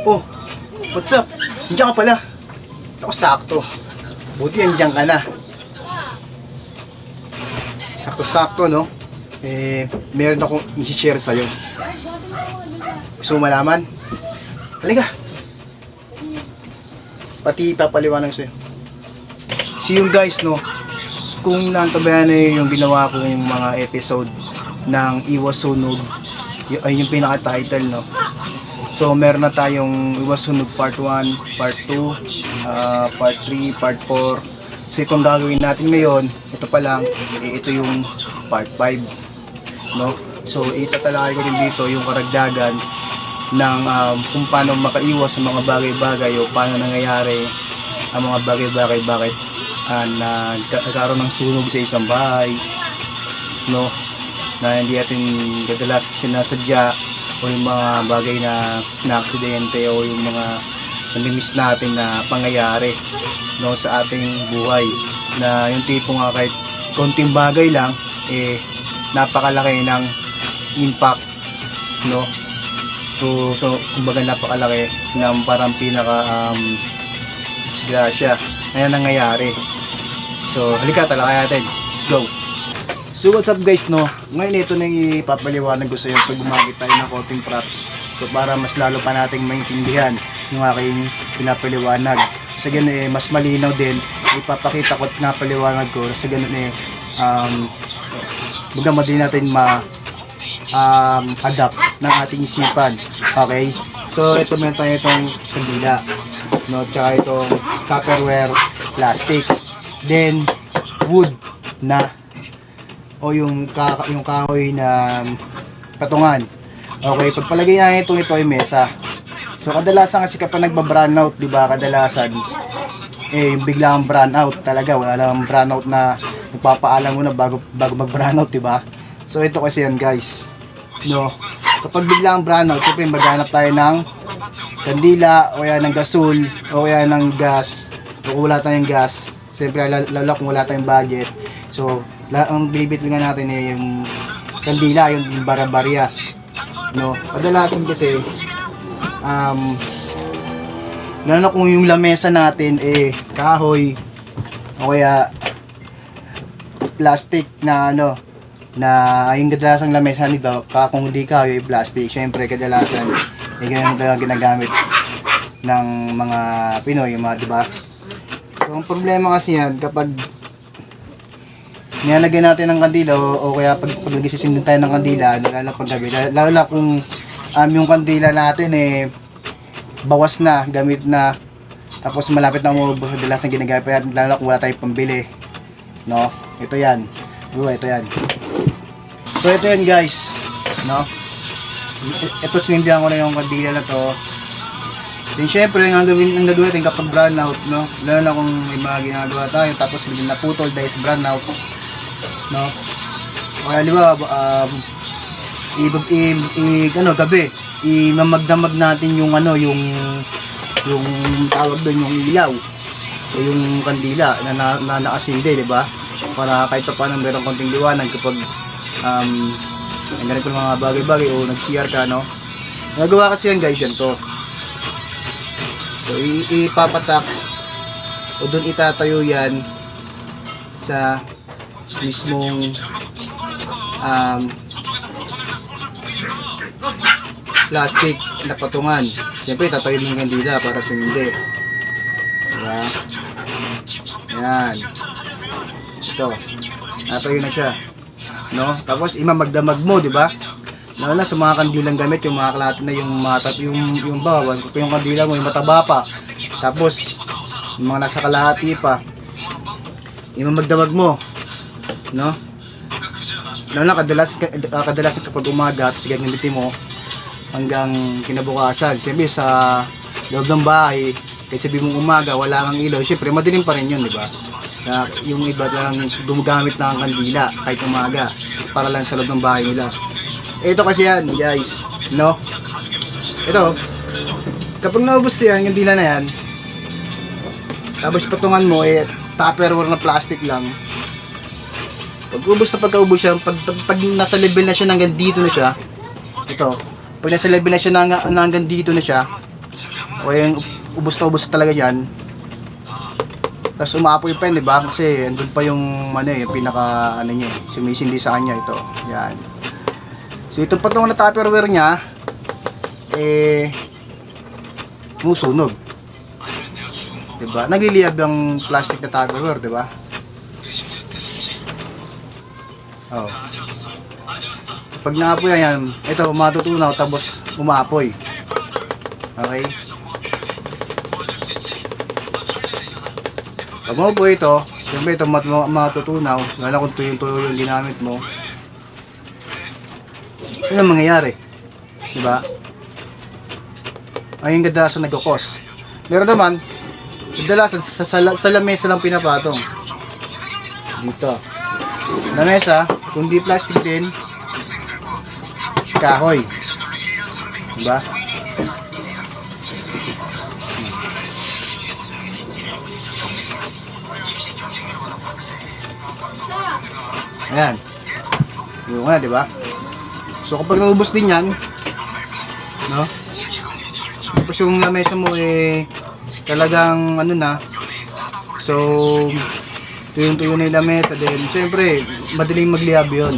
Oh, what's up? Nandiyan ka pala. Ako sakto. Buti nandiyan ka na. Sakto-sakto, no? Meron akong i-share sa'yo. Gusto mo malaman? Halika. Pati papaliwanag sa'yo. See you guys, no? Kung naantabayan na yung ginawa kong mga episode ng Iwas Sunog, ay yung pinaka-title, no? So, meron na tayong Iwas Sunog Part 1, Part 2, Part 3, Part 4. So, itong gagawin natin ngayon, ito pa lang, ito yung Part 5, no? So, itatalakay ko rin dito yung karagdagan ng kung paano makaiwas sa mga bagay-bagay o paano nangyayari ang mga bagay-bagay bakit nagkaroon ng sunog sa isang bahay, no? Na hindi natin kadalas sinasadya, o yung mga bagay na aksidente o yung mga namimiss natin na pangyayari, no, sa ating buhay, na yung tipo nga kahit konting bagay lang napakalaki ng impact, no? So kumbaga napakalaki ng parang pinaka disgrasya na nangyayari. So halika, talakay natin. Let's go. So what's up guys, no? Ngayon ito na yung ipapaliwanag ko sa iyo. So gumamit tayo ng konting props. So para mas lalo pa nating maintindihan yung aking pinapaliwanag. Sa ganun mas malinaw din. Ipapakita ko at pinapaliwanag ko. Sa ganun madali natin adapt ng ating isipan. Okay? So ito meron tayo itong kandila, no? Tsaka itong Tupperware plastic. Then wood na o yung kahoy na patungan. Okay, pagpalagay na ito ay mesa. So kadalasan kasi kapag nagba-brownout, di ba, kadalasan yung biglang brownout talaga, wala lang brownout na nagpapaalam mo na bago mag-brownout, di ba? So ito kasi yan guys, no? Kapag biglang brownout, syempre maghanap tayo ng kandila o yan ng gasol o yan ng gas. O kung wala tayong gas, syempre lalo kung wala tayong budget, so ang bibitlingan natin yung kandila, yung barabarya, no? Kadalasan kasi lalo kung yung lamesa natin kahoy o kaya plastic na na yung kadalasang lamesa nito, kung hindi kahoy plastic, syempre kadalasan ganyan talaga ginagamit ng mga Pinoy, yung mga, diba? So ang problema kasi yan, kapag nilalagyan natin ng kandila o kaya pag nagsisindin tayo ng kandila, lalo pag gabi, lalo na kung yung kandila natin bawas na, gamit na, tapos malapit na umubos, madalas ang ginagamit natin, lalo kung wala tayong pambili, no? Ito yan, ito yan. So ito yan guys, no? Ito sinindihan ko na yung kandila na to. Then syempre ang gagawin natin kapag brownout, no? Lalo na kung may mga ginagawa tayo tapos biglang naputol dahil sa brownout, no? Kaya di ba gabi imamagdamag natin yung yung tawag doon, yung ilaw o yung kandila na nakasinde, di ba? Para kahit pa paano meron konting liwanag kapag ang ganito mga bagay-bagay o nag-CR ka, no? Nagawa kasi yan guys, ganito. So ipapatak o doon itatayo yan sa mismong plastic na patungan. Siyempre tatayo ng kandila para sumindi, diba? Yan, ito tatayo na siya, no? Tapos imamagdamag mo, diba? Lalo na sa mga kandilang gamit, yung mga kalahati na yung bawan, yung kandila mo yung mataba pa, tapos yung mga nasa kalahati pa, imamagdamag mo, no? Lalo na kadalasan kapag umaga, tapos gagamitin mo hanggang kinabukasan. Siyempre sa loob ng bahay, kahit sabi mong umaga wala kang ilaw, siyempre madilim pa rin yun, di ba? Yung iba lang gumagamit ng kandila kahit umaga para lang sa loob ng bahay nila. Ito kasi yan guys, no? Ito, kapag naubos yan, yung dila na yan, tapos patungan mo Tupperware na plastic lang, pag pagkaubos siya, pag nasa level na siya hanggang dito na siya, ito, pag nasa level na siya hanggang dito na siya, o yung ubos na ubos na talaga yan, tapos umaapoy pa yun, di ba? Kasi andun pa yung ano yung pinaka ano niya, sumisindi sa kanya ito. Yan. So itong patungan na Tupperware niya sumusunog. Di ba? Nagliliyab yung plastic na Tupperware, di ba? Oh. Pag naapoy yan, ito matutunaw tapos umaapoy. Okay? Pag mo po ito, siyempre ito matutunaw, lalo kung tuyo yung ginamit mo. Ano ang mangyayari? Diba? Ayun kadalasan nagkakos. Meron naman, kadalasan sa lamesa lang pinapatong. Dito. Lamesa, kundi plastic din, kahoy. Diba? Ayan. Yung nga, di ba? So kapag naubos din yan, no? Tapos yung lamesa mo talagang ano na. So tuyong-tuyo na yung lamesa din. Siyempre, madaling magliyab yun.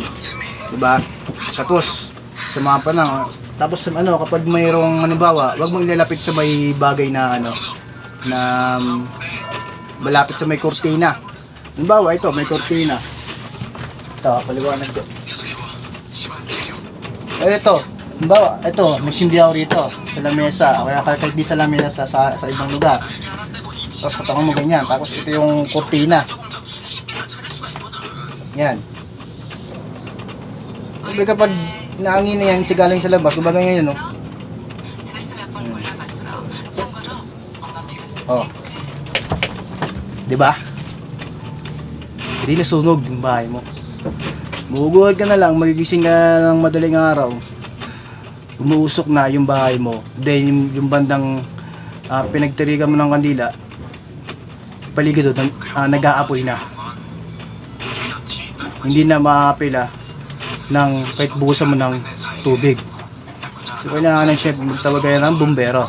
Di ba? Tapos sa mga panang, tapos ano, kapag mayroong halimbawa, wag mong ilalapit sa may bagay na ano, na malapit sa may kortina. Halimbawa, ito, may kortina. Ito, paliwanag ko. Ito, halimbawa, ito, may sindi ako rito sa lamesa. O kaya kahit di sa lamesa, sa ibang lugar. Tapos patungan mo ganyan. Tapos ito yung kortina. Yan. Sabi kapag naangin na yan, sigaling sa labas, kumbaga ngayon, no? Oh. Diba? Hindi nasunog yung bahay mo. Maguguhod ka na lang, magigising ka ng madaling araw. Umuusok na yung bahay mo. Then yung bandang pinagtirigan mo ng kandila, paligid doon, nag-aapoy na. Hindi na maapila ng kahit buhusan mo ng tubig. So kailangan ng chef magtawag kayo ng bumbero.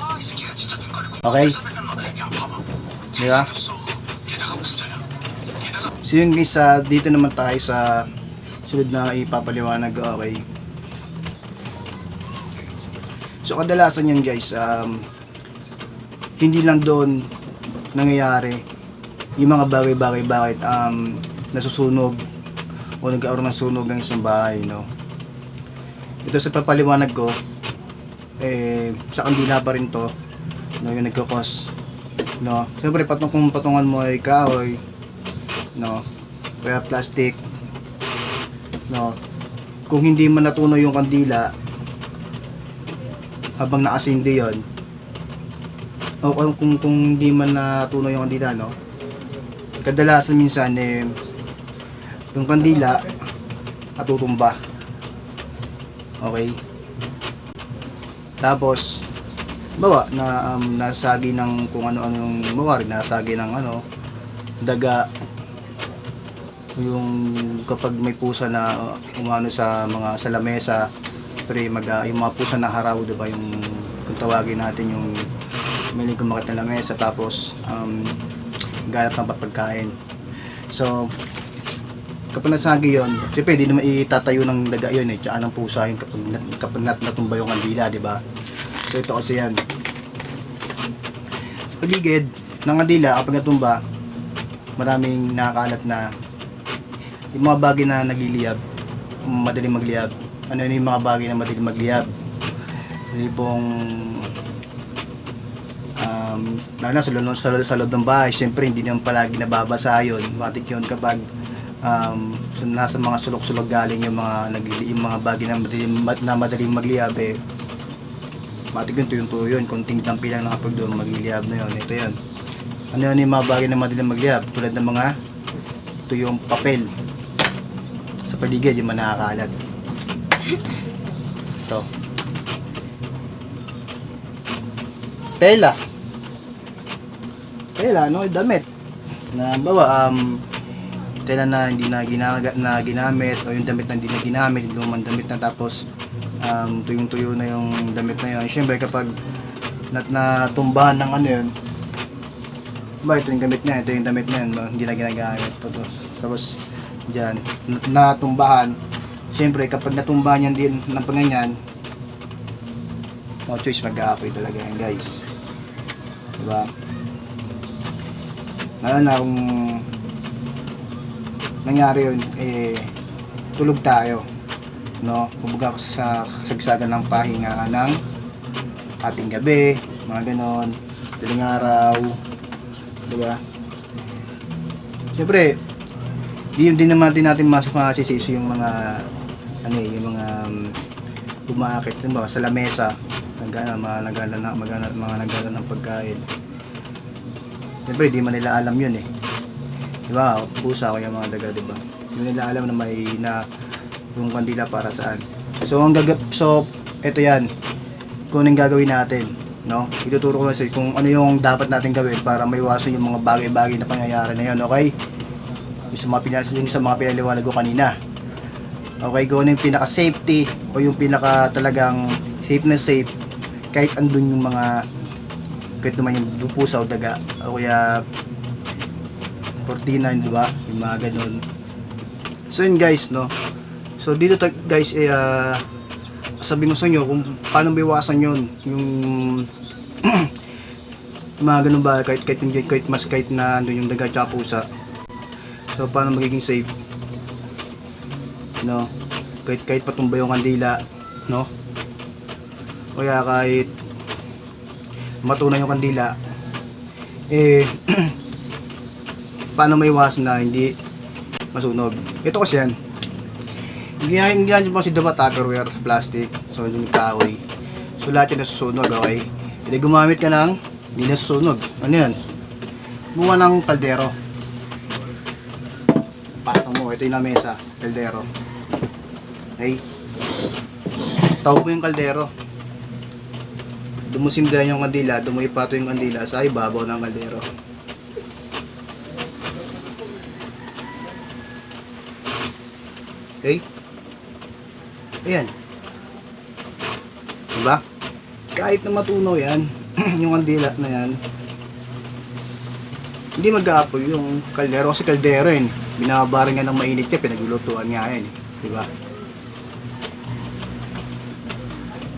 Okay? Diba? So yung isa, dito naman tayo sa sunod na ipapaliwanag. Okay. So kadalasan yan guys, hindi lang doon nangyayari yung mga bagay-bagay bakit nasusunog o nagkaroon ng sunog ng isang bahay, no? Ito sa papaliwanag ko, sa kandila pa rin to, no, yung nagkakos, no? Siyempre kung patungan mo ay kahoy, no, kaya plastic, no, kung hindi man natunaw yung kandila habang nakasindi yon, o kung hindi man natunaw yung kandila, no, kadalasan minsan yung kandila natutumba. Okay, tapos bawa na nasagi ng kung ano-ano yung mawari, nasagi ng ano, daga, yung kapag may pusa na umano sa mga sa lamesa, pre yung mga pusa na haraw, diba, yung kung tawagin natin yung may kumakit na lamesa, tapos ganap ng pagkain. So kapag nasagi yun, siyempre hindi naman itatayo ng daga yun tsaka ng pusa yun kapag natumba yung kandila, diba? So ito kasi yan, sa paligid ng kandila kapag natumba, maraming nakakalat na yung mga bagay na nagliliyab, madaling magliyab. Ano yun yung mga bagay na madaling magliyab? Hindi pong lalo sa loob ng bahay, siyempre hindi naman palagi nababasa yun. Matik yun kapag nasa mga sulok-sulok galing yung mga bagay na madaling magliyab, matik yun, tuyong-tuyo yun, konting tampi lang na kapag doon magliliyab na yun. Ito yun. Ano yun yung mga bagay na madaling magliyab? Tulad ng mga tuyong papel sa paligid, yung mga nakakalat. Ito. Tela, no, damit na bawa tela na hindi na ginamit, o yung damit na hindi na ginamit, yung lumang damit na, tapos tuyong-tuyo na yung damit na yun. Siyempre kapag natumbahan ng ano yun. Ba, ito yung damit niya, ito yung damit niya, no? Hindi na ginagamit. Tapos, dyan, natumbahan. Siyempre, kapag natumbahan yan din ng panganyan, no choice, mag-aapoy talaga yan, guys. Diba? Ngayon na kung nangyari yun, tulog tayo, no? Kumbaga sa kasagsagan ng pahinga ng ating gabi, mga ganon, daling araw, diba? Siyempre, din naman din natin masisisi yung mga yung mga umaakit, diba? Sa lamesa, mga nagala ng pagkain. Siyempre, di man nila alam yun eh. Diba? Pusa ko yung mga daga, diba? Hindi nila alam na may yung kandila para saan. So, eto yan. Kung anong gagawin natin, no? Ituturo ko sa kung ano yung dapat natin gawin para maiwasan yung mga bagay-bagay na pangyayari na yun, okay? Yung sa mga pinaliwanag ko kanina. Okay, kung ano yung pinaka-safety o yung pinaka talagang safe na safe kahit andun yung mga kahit naman yung pusa o daga o kaya kortina, di ba? Yung mga ganun. So yun guys, no? So dito guys, sabihin ko sa inyo kung paano maiwasan yun yung mga ganun ba, kahit na andun yung daga at pusa. So paano magiging safe, no? Kahit patumba yung kandila, no? O kaya kahit matunaw yung kandila, paano maiwasan na hindi masunog. Ito kasi yan, hindi yan po si diba Tupperware, plastic, so yung kahoy, so lahat yan nasusunog, okay? Hindi gumamit ka ng hindi nasusunog. Ano yan? Buwa ng kaldero, patong mo, ito yung lamesa, kaldero, okay? Tawag mo yung kaldero, dumusimdahan yung kandila, dumuipato yung kandila sa ibabaw ng kaldero. Okay? Ayan. Diba? Kahit na matunaw yan, yung kandila na yan, hindi mag-aapoy yung kaldero kasi kaldero yun. Binabaran nga ng mainit ka, pinaglulutuan nga yan. Diba?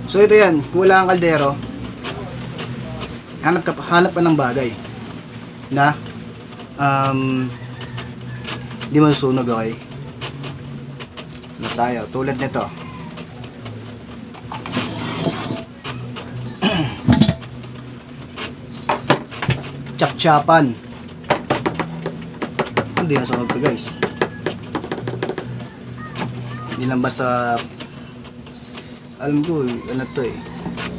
So ito yan, kung wala kang kaldero, hanap ka ng bagay na hindi masusunog, okay? Na tayo, tulad nito. Chap-chapan. Hindi nasunog to guys. Hindi lang basta, alam ko ano to eh,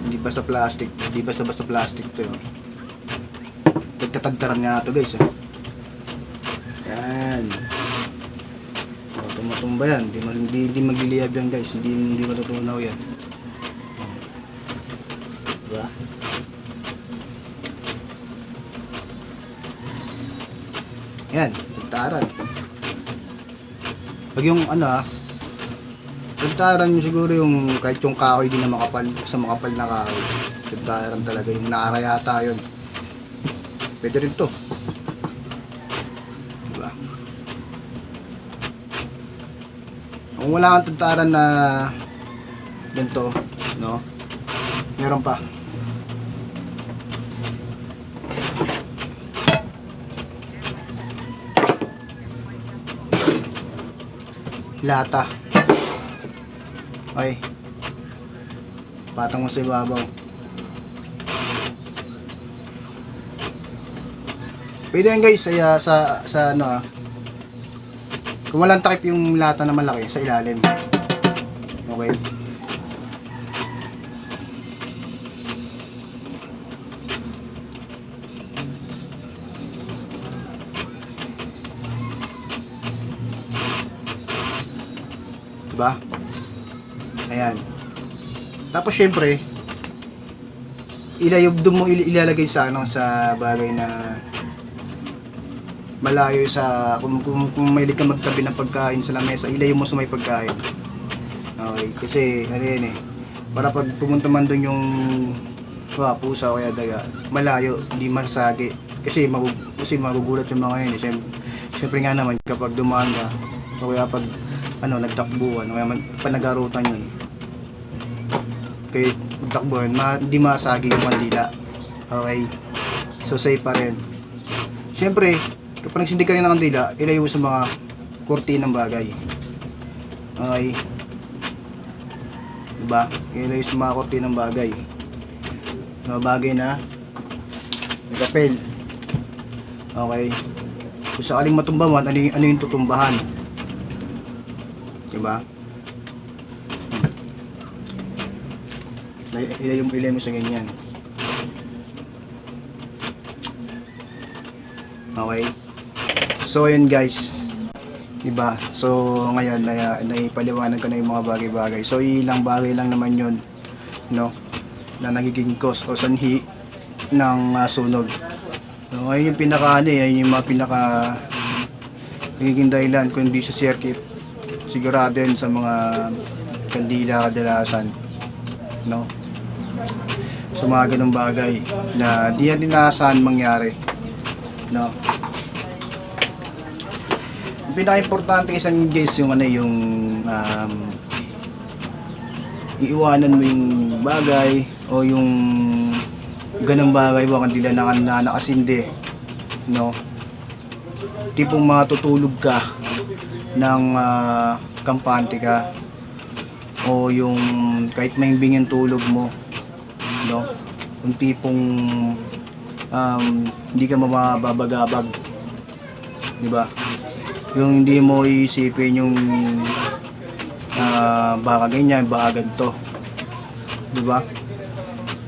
hindi basta plastic, hindi basta plastic to yun. Nagtatagtaran nga to guys eh. Yan. O, tumutumba yan, hindi magliliyab yan guys, hindi matutunaw yan. Diba? Yan, tagtaran. Pag yung tagtaran yung siguro yung kahit yung kahoy din na makapal na kahoy. Tagtaran talaga yung naarayata yun. Pwede rin to. Diba? Kung wala kang tagtaran na ganito, no? Meron pa. Lata. Okay. Patang mo sa ibabaw. Pwede yan guys, sa ano kung walang takip yung lata na malaki, sa ilalim. Okay. Diba? Ayan. Tapos syempre, ilalagay sa sa bagay na malayo sa kung mahilig ka magtabi ng pagkain sa lamesa, ilayo mo sa may pagkain. Okay, kasi ano yan eh, para pag pumunta man doon yung pusa o kaya daga, malayo, hindi masagi. Kasi magugulat yung mga yun. Siyempre nga naman kapag dumaan ka, o kaya pag nagtakbuhan, o kaya panagarutan yun. Kaya pagtakbuhan, hindi masagi yung kandila. Okay? So safe pa rin. Siyempre, kapag nagsindi ka rin ng kandila, ilayo sa mga kurtinang bagay. Okay? Diba? Ilayo sa mga kurtinang bagay. Mga bagay na kapel. Okay? Kung sakaling matumba man, ano yung tutumbahan? Diba? Ilayo mo sa ganyan. Okay? So, yun guys. Diba? So, ngayon, naipaliwanag ko na yung mga bagay-bagay. So, ilang bagay lang naman yun, no? Na nagiging cause o sanhi ng sunog. So, ngayon yung ayun yung mga nagiging dahilan kung hindi sa circuit. Sigurado yun sa mga kandila kadalasan, no? So, mga ganung bagay na di yan inaasahan mangyari, no? Ang pinaka-importante kasi guys yung iiwanan mo yung bagay o yung ganang bagay ba kandila na nakasindi, no? Tipong matutulog ka ng kampante ka o yung kahit mahimbing yung tulog mo, no? Yung tipong hindi ka mababagabag, di ba? Yung hindi mo iisipin yung baka ganyan, baka ganito, di ba?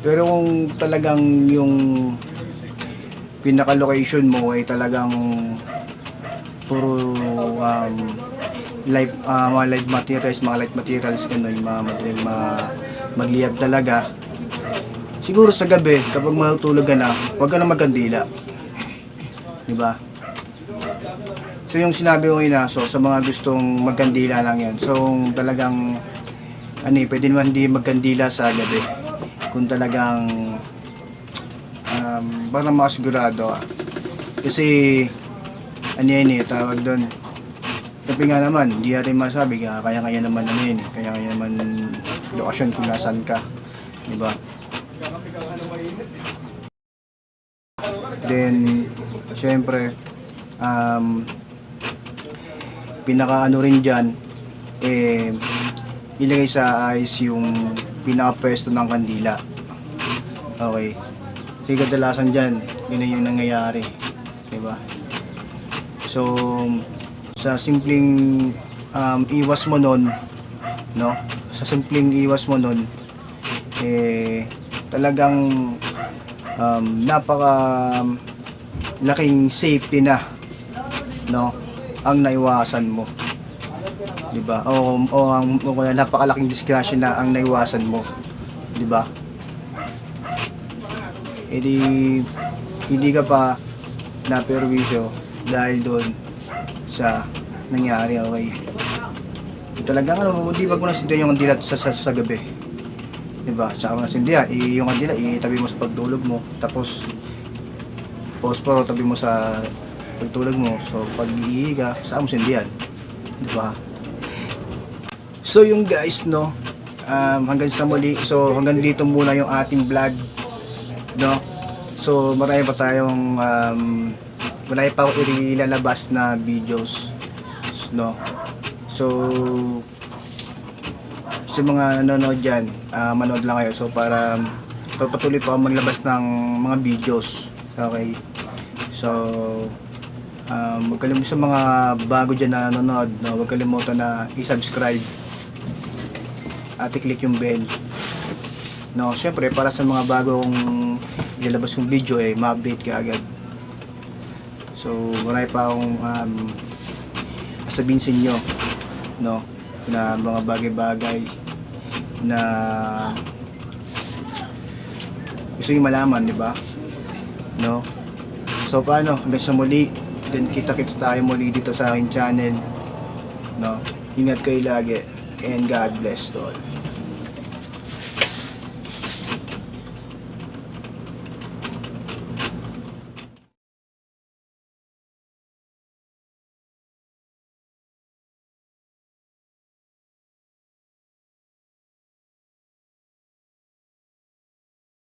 Pero kung talagang yung pinaka-location mo ay talagang puro mga light materials ganun, mga madaling magliyab talaga, siguro sa gabi kapag matutulog ka na, huwag ka na magkandila, di ba? So yung sinabi ko ngayon, so sa mga gustong magkandila lang yan, so talagang pwede naman hindi magkandila sa gabi kung talagang parang makasigurado kasi tawag doon, tapi nga naman hindi natin masabi kaya naman kaya naman lokasyon kung nasan ka, di ba? Then syempre pinaka rin dyan ilagay sa ayos yung pinaka-pwesto ng kandila. Okay. Kasi kadalasan dyan, ganun yung nangyayari. Diba? So, sa simpleng iwas mo nun, no? Sa simpleng iwas mo nun, talagang napaka laking safety na, no? Ang naiwasan mo. Diba? O napakalaking disgrasya na ang naiwasan mo, diba? Hindi ka pa naperwisyo dahil doon sa nangyari. Okay, talagang hindi wag mo na sindihan yung kandila sa gabi, diba? Saka mo na sindihan yung kandila, itabi mo sa pagtulog mo, tapos posporo tabi mo sa pagtulog mo. So pag iiga, saan mo sindihan, diba? So yung guys, no, hanggang sa muli. So hanggang dito muna yung ating vlog, no. So marami pa ako ilalabas na videos, no. So sa mga nanonood dyan, manood lang kayo. So para patuloy pa ako maglabas ng mga videos. Okay, so huwag kalimutan sa mga bago dyan na nanonood, no, huwag kalimutan na i-subscribe at i-click yung bell, no. Syempre para sa mga bagong ilalabas kong video, ma-update ka agad. So marami pa akong sabihin sa inyo, no, na mga bagay-bagay na gusto nyo malaman, di ba? No? So paano, hanggang sa muli, then kita-kits tayo muli dito sa aking channel, no. Ingat kayo lagi and God bless to all.